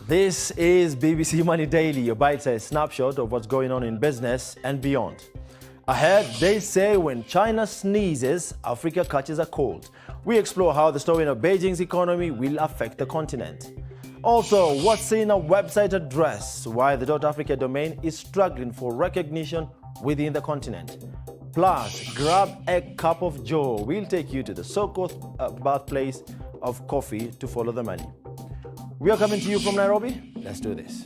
This is BBC Money Daily, your bite-sized snapshot of what's going on in business and beyond. Ahead, they say when China sneezes, Africa catches a cold. We explore how the slowing of Beijing's economy will affect the continent. Also, what's in a website address, why the .Africa domain is struggling for recognition within the continent. Plus, grab a cup of joe. We'll take you to the so-called birthplace of coffee to follow the money. We are coming to you from Nairobi. Let's do this.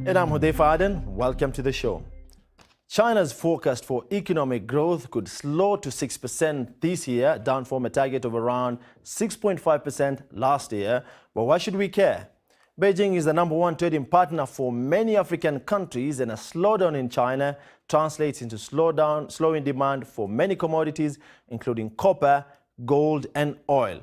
And I'm Hudayfa Aden. Welcome to the show. China's forecast for economic growth could slow to 6% this year, down from a target of around 6.5% last year. But why should we care? Beijing is the #1 trading partner for many African countries, and a slowdown in China translates into slowing demand for many commodities, including copper, gold, and oil.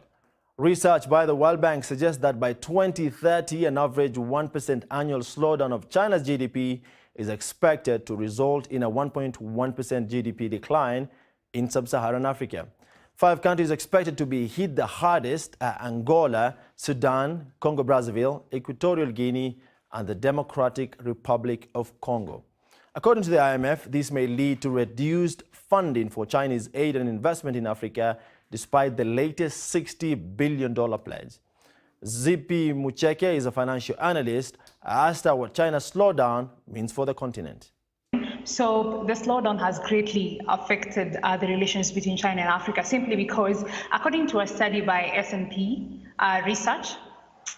Research by the World Bank suggests that by 2030, an average 1% annual slowdown of China's GDP is expected to result in a 1.1% GDP decline in sub-Saharan Africa. 5 countries expected to be hit the hardest are Angola, Sudan, Congo-Brazzaville, Equatorial Guinea, and the Democratic Republic of Congo. According to the IMF, this may lead to reduced funding for Chinese aid and investment in Africa, despite the latest $60 billion pledge. Zipi Mucheke is a financial analyst. I asked her what China's slowdown means for the continent. So the slowdown has greatly affected the relations between China and Africa, simply because, according to a study by S&P Research,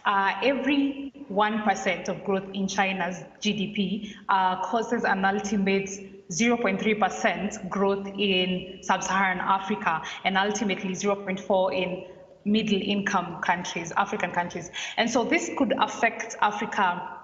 every 1% of growth in China's GDP causes an ultimate 0.3% growth in sub-Saharan Africa, and ultimately 0.4% in middle-income countries, African countries. And so this could affect Africa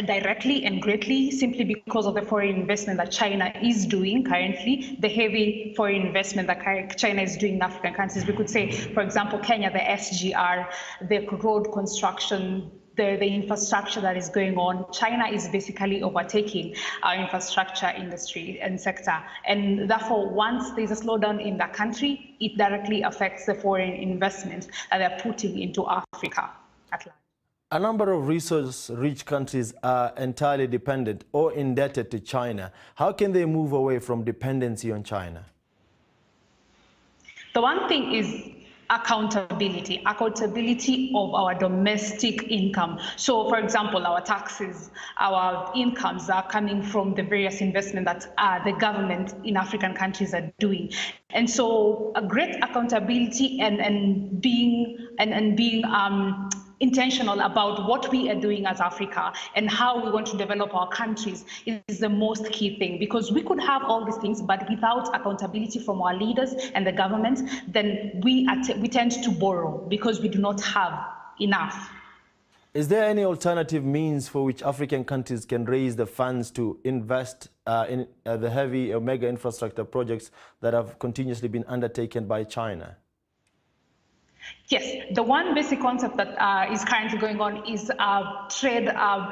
directly and greatly, simply because of the foreign investment that China is doing currently, the heavy foreign investment that China is doing in African countries. We could say, for example, Kenya, the SGR, the road construction, the infrastructure that is going on. China is basically overtaking our infrastructure industry and sector. And therefore, once there's a slowdown in the country, it directly affects the foreign investment that they're putting into Africa at large. A number of resource-rich countries are entirely dependent or indebted to China. How can they move away from dependency on China? The one thing is accountability of our domestic income. So, for example, our taxes, our incomes are coming from the various investment that the government in African countries are doing. And so a great accountability and being intentional about what we are doing as Africa and how we want to develop our countries is the most key thing, because we could have all these things, but without accountability from our leaders and the government, then we tend to borrow because we do not have enough. Is there any alternative means for which African countries can raise the funds to invest in the heavy mega infrastructure projects that have continuously been undertaken by China? Yes, the one basic concept that is currently going on is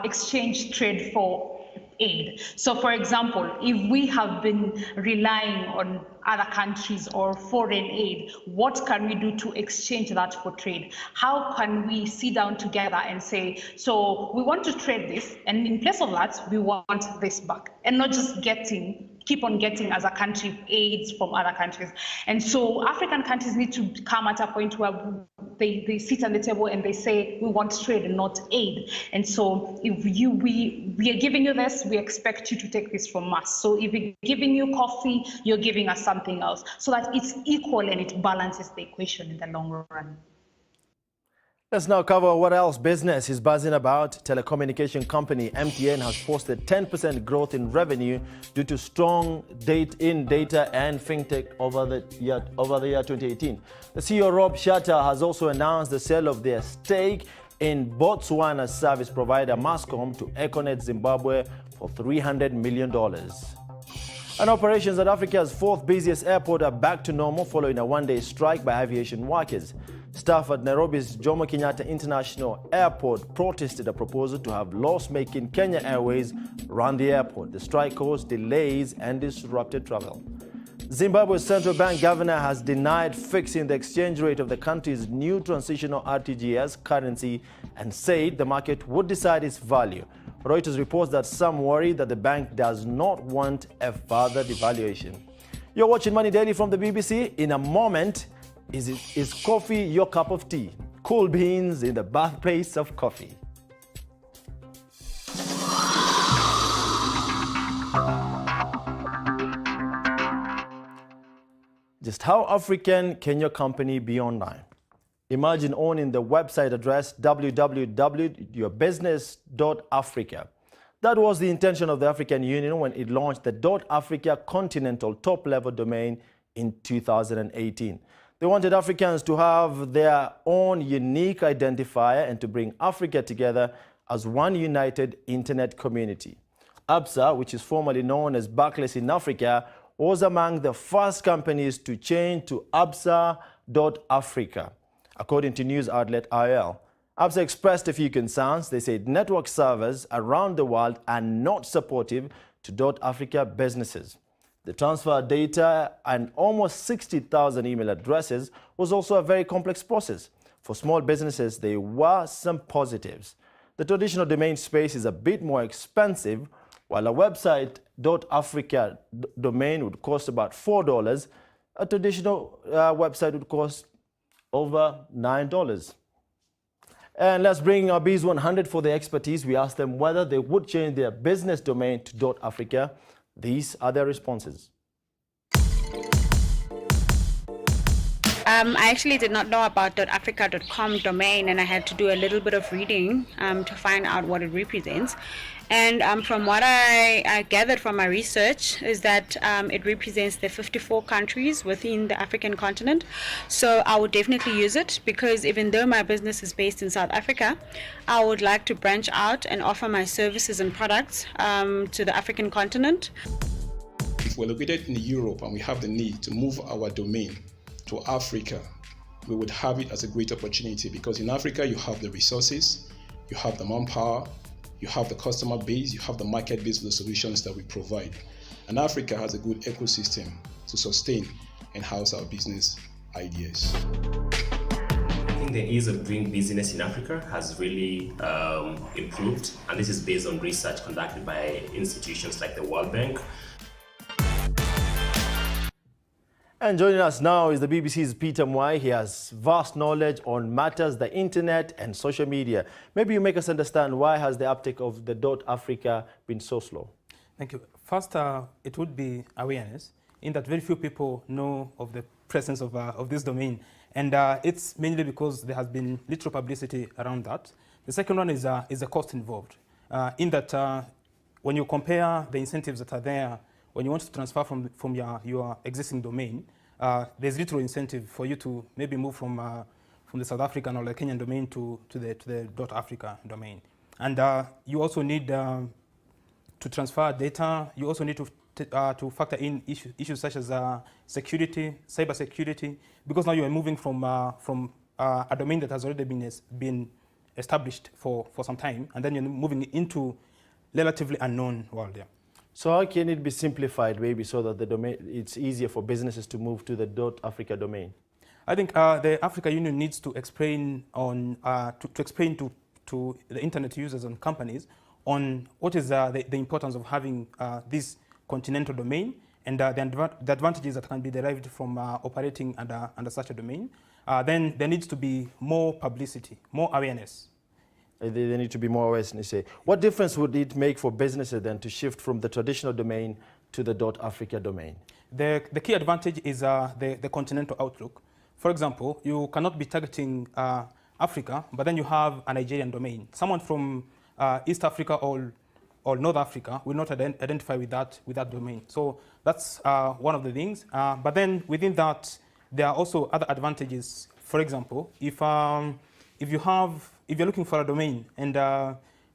exchange trade for aid. So, for example, if we have been relying on other countries or foreign aid, what can we do to exchange that for trade? How can we sit down together and say, so we want to trade this, and in place of that, we want this back, and not just keep on getting as a country aids from other countries. And so African countries need to come at a point where they sit on the table and they say, we want trade and not aid. And so if we are giving you this, we expect you to take this from us. So if we're giving you coffee, you're giving us something else, so that it's equal and it balances the equation in the long run. Let's now cover what else business is buzzing about. Telecommunication company MTN has posted 10% growth in revenue due to strong data and fintech over the year 2018. The CEO Rob Shatter has also announced the sale of their stake in Botswana service provider Mascom to Econet Zimbabwe for $300 million. And operations at Africa's 4th busiest airport are back to normal following a one-day strike by aviation workers. Staff at Nairobi's Jomo Kenyatta International Airport protested a proposal to have loss-making Kenya Airways run the airport. The strike caused delays and disrupted travel. Zimbabwe's central bank governor has denied fixing the exchange rate of the country's new transitional RTGS currency and said the market would decide its value. Reuters reports that some worry that the bank does not want a further devaluation. You're watching Money Daily from the BBC. In a moment, is coffee your cup of tea? Cool beans in the birthplace of coffee. Just how African can your company be online? Imagine owning the website address www.yourbusiness.africa. That was the intention of the African Union when it launched the .africa continental top-level domain in 2018. They wanted Africans to have their own unique identifier and to bring Africa together as one united internet community. ABSA, which is formerly known as Barclays in Africa, was among the first companies to change to absa.africa, according to news outlet IL. ABSA expressed a few concerns. They said network servers around the world are not supportive to .africa businesses. The transfer data and almost 60,000 email addresses was also a very complex process. For small businesses, there were some positives. The traditional domain space is a bit more expensive. While a website .africa domain would cost about $4, a traditional website would cost over $9. And let's bring our Bees 100 for their expertise. We asked them whether they would change their business domain to .africa. These are their responses. I actually did not know about .africa.com domain, and I had to do a little bit of reading to find out what it represents. And from what I gathered from my research is that it represents the 54 countries within the African continent. So I would definitely use it because even though my business is based in South Africa, I would like to branch out and offer my services and products to the African continent. If we're located in Europe and we have the need to move our domain to Africa, we would have it as a great opportunity because in Africa you have the resources, you have the manpower, you have the customer base, you have the market base for the solutions that we provide. And Africa has a good ecosystem to sustain and house our business ideas. I think the ease of doing business in Africa has really improved, and this is based on research conducted by institutions like the World Bank. And joining us now is the BBC's Peter Mwai. He has vast knowledge on matters, the internet and social media. Maybe you make us understand why has the uptake of the .africa been so slow? Thank you. First, it would be awareness, in that very few people know of the presence of this domain. And it's mainly because there has been little publicity around that. The second one is the cost involved, in that when you compare the incentives that are there, when you want to transfer from your existing domain, there's little incentive for you to maybe move from the South African or the Kenyan domain to the .africa domain. And you also need to transfer data. You also need to factor in issues such as security, cyber security, because now you are moving from a domain that has already been established for some time, and then you're moving into relatively unknown world. Yeah. So how can it be simplified, maybe, so that the domain, it's easier for businesses to move to the .africa domain? I think the Africa Union needs to explain to the internet users and companies on what is the importance of having this continental domain and the advantages that can be derived from operating under such a domain. Then there needs to be more publicity, more awareness. There need to be more awareness. What difference would it make for businesses then to shift from the traditional domain to the .africa domain? The key advantage is the continental outlook. For example, you cannot be targeting Africa, but then you have a Nigerian domain. Someone from East Africa or North Africa will not identify with that domain. So that's one of the things. But then within that, there are also other advantages. For example, if you're looking for a domain and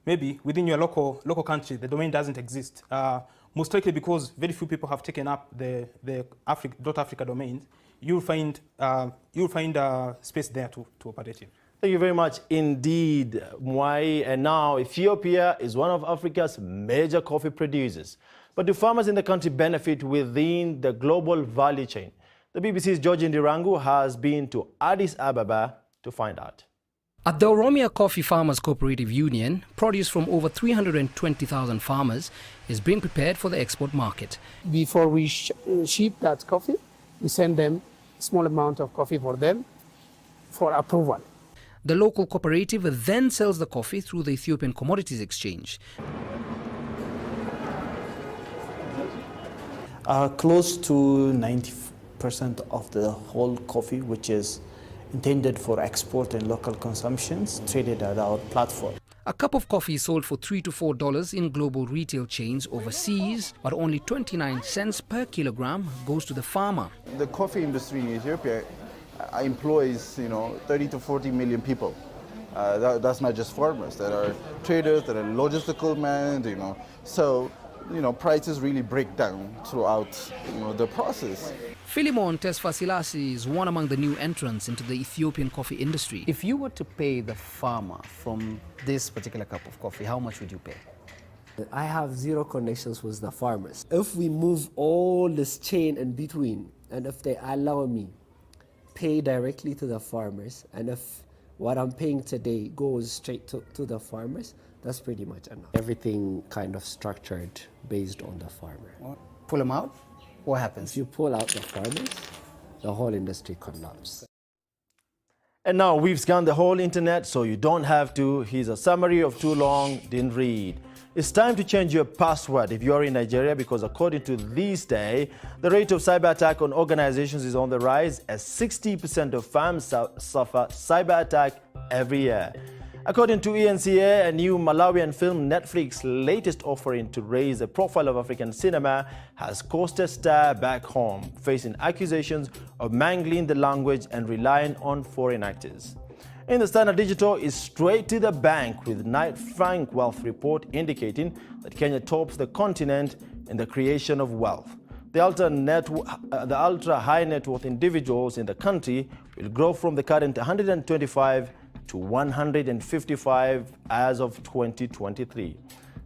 maybe within your local country the domain doesn't exist, most likely because very few people have taken up the .africa domains, you'll find space there to operate in. Thank you very much indeed, Mwai. And now Ethiopia is one of Africa's major coffee producers. But do farmers in the country benefit within the global value chain? The BBC's George Ndirangu has been to Addis Ababa to find out. At the Oromia Coffee Farmers Cooperative Union, produce from over 320,000 farmers is being prepared for the export market. Before we ship that coffee, we send them a small amount of coffee for them for approval. The local cooperative then sells the coffee through the Ethiopian Commodities Exchange. Close to 90% of the whole coffee, which is intended for export and local consumptions, traded at our platform. A cup of coffee is sold for $3 to $4 in global retail chains overseas, but only 29 cents per kilogram goes to the farmer. The coffee industry in Ethiopia employs, 30 to 40 million people. That's not just farmers. There are traders, there are logistical men, So, prices really break down throughout, the process. Philemon Tesfasilasi is one among the new entrants into the Ethiopian coffee industry. If you were to pay the farmer from this particular cup of coffee, how much would you pay? I have zero connections with the farmers. If we move all this chain in between, and if they allow me pay directly to the farmers, and if what I'm paying today goes straight to the farmers, that's pretty much enough. Everything kind of structured based on the farmer. Pull them out? What happens? If you pull out the farmers, the whole industry collapses. And now we've scanned the whole internet, so you don't have to. Here's a summary of too long, didn't read. It's time to change your password if you're in Nigeria, because according to this day, the rate of cyber attack on organizations is on the rise as 60% of firms suffer cyber attack every year. According to ENCA, a new Malawian film, Netflix's latest offering to raise the profile of African cinema, has cost a star back home, facing accusations of mangling the language and relying on foreign actors. In the Standard Digital is straight to the bank, with Knight Frank Wealth report indicating that Kenya tops the continent in the creation of wealth. The ultra high net worth individuals in the country will grow from the current 125 to 155 as of 2023.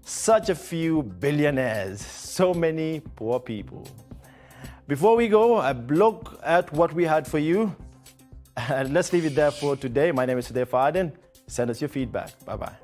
Such a few billionaires, so many poor people. Before we go, a look at what we had for you. And let's leave it there for today. My name is Sudhir Faden. Send us your feedback. Bye-bye.